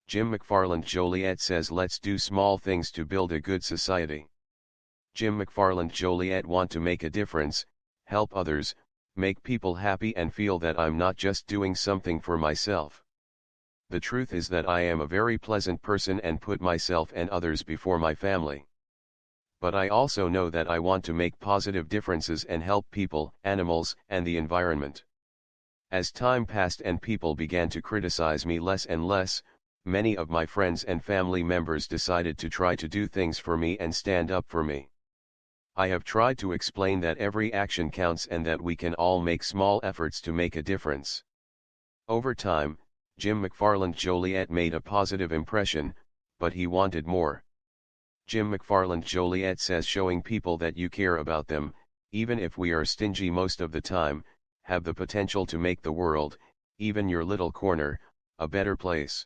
Jim McFarland Joliet says let's do small things to build a good society. Jim McFarland Joliet want to make a difference, help others, make people happy and feel that I'm not just doing something for myself. The truth is that I am a very pleasant person and put myself and others before my family. But I also know that I want to make positive differences and help people, animals, and the environment. As time passed and people began to criticize me less and less, many of my friends and family members decided to try to do things for me and stand up for me. I have tried to explain that every action counts and that we can all make small efforts to make a difference. Over time, Jim McFarland Joliet made a positive impression, but he wanted more. Jim McFarland Joliet says showing people that you care about them, even if we are stingy most of the time, have the potential to make the world, even your little corner, a better place.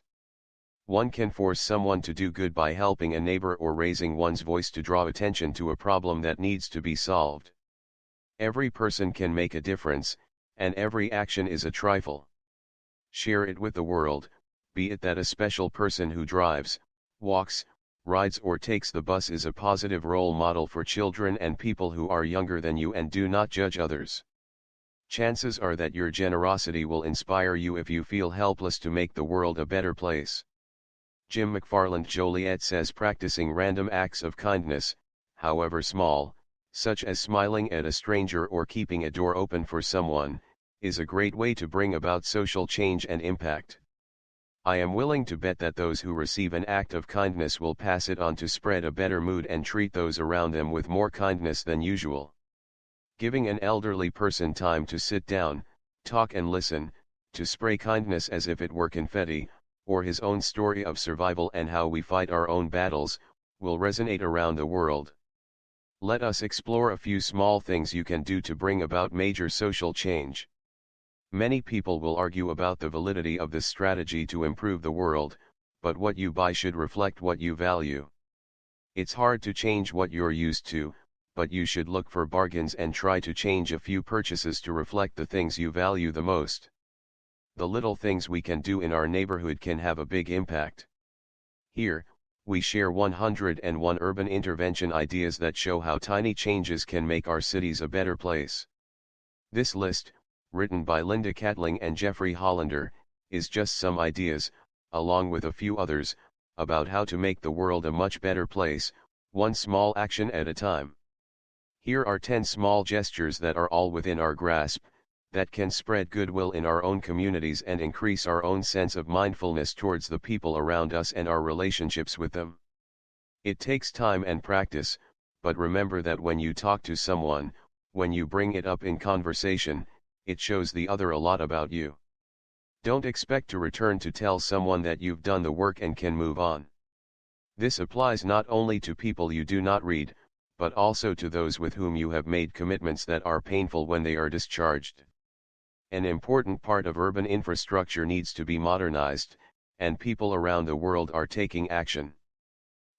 One can force someone to do good by helping a neighbor or raising one's voice to draw attention to a problem that needs to be solved. Every person can make a difference, and every action is a trifle. Share it with the world, be it that a special person who drives, walks, rides or takes the bus is a positive role model for children and people who are younger than you and do not judge others. Chances are that your generosity will inspire you if you feel helpless to make the world a better place. Jim McFarland Joliet says practicing random acts of kindness, however small, such as smiling at a stranger or keeping a door open for someone, is a great way to bring about social change and impact. I am willing to bet that those who receive an act of kindness will pass it on to spread a better mood and treat those around them with more kindness than usual. Giving an elderly person time to sit down, talk and listen, to spray kindness as if it were confetti, or his own story of survival and how we fight our own battles, will resonate around the world. Let us explore a few small things you can do to bring about major social change. Many people will argue about the validity of this strategy to improve the world, but what you buy should reflect what you value. It's hard to change what you're used to, but you should look for bargains and try to change a few purchases to reflect the things you value the most. The little things we can do in our neighborhood can have a big impact. Here, we share 101 urban intervention ideas that show how tiny changes can make our cities a better place. This list, written by Linda Catling and Jeffrey Hollander, is just some ideas, along with a few others, about how to make the world a much better place, one small action at a time. Here are 10 small gestures that are all within our grasp, that can spread goodwill in our own communities and increase our own sense of mindfulness towards the people around us and our relationships with them. It takes time and practice, but remember that when you talk to someone, when you bring it up in conversation, it shows the other a lot about you. Don't expect to return to tell someone that you've done the work and can move on. This applies not only to people you do not read, but also to those with whom you have made commitments that are painful when they are discharged. An important part of urban infrastructure needs to be modernized, and people around the world are taking action.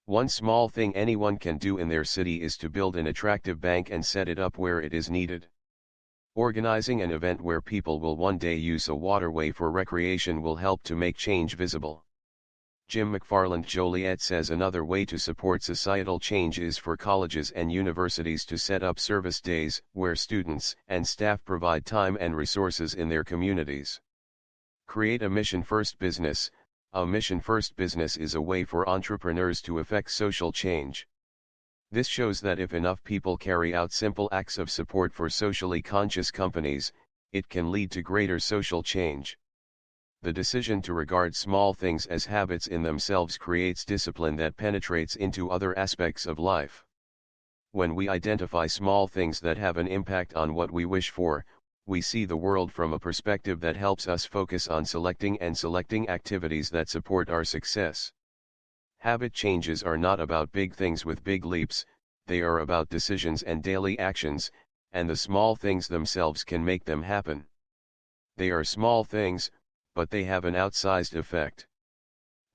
One small thing anyone can do in their city is to build an attractive bank and set it up where it is needed. Organizing an event where people will one day use a waterway for recreation will help to make change visible. Jim McFarland Joliet says another way to support societal change is for colleges and universities to set up service days where students and staff provide time and resources in their communities. Create a mission-first business. A mission-first business is a way for entrepreneurs to effect social change. This shows that if enough people carry out simple acts of support for socially conscious companies, it can lead to greater social change. The decision to regard small things as habits in themselves creates discipline that penetrates into other aspects of life. When we identify small things that have an impact on what we wish for, we see the world from a perspective that helps us focus on selecting activities that support our success. Habit changes are not about big things with big leaps, they are about decisions and daily actions, and the small things themselves can make them happen. They are small things, but they have an outsized effect.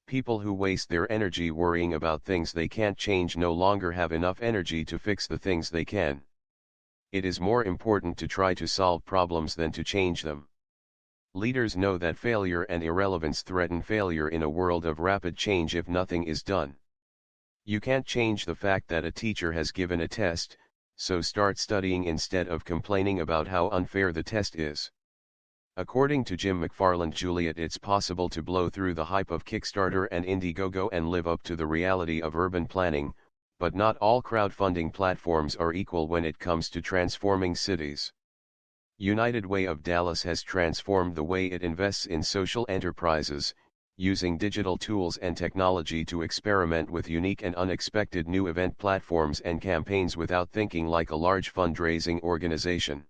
People who waste their energy worrying about things they can't change no longer have enough energy to fix the things they can. It is more important to try to solve problems than to change them. Leaders know that failure and irrelevance threaten failure in a world of rapid change if nothing is done. You can't change the fact that a teacher has given a test, so start studying instead of complaining about how unfair the test is. According to Jim McFarland Juliet, it's possible to blow through the hype of Kickstarter and Indiegogo and live up to the reality of urban planning, but not all crowdfunding platforms are equal when it comes to transforming cities. United Way of Dallas has transformed the way it invests in social enterprises, using digital tools and technology to experiment with unique and unexpected new event platforms and campaigns without thinking like a large fundraising organization.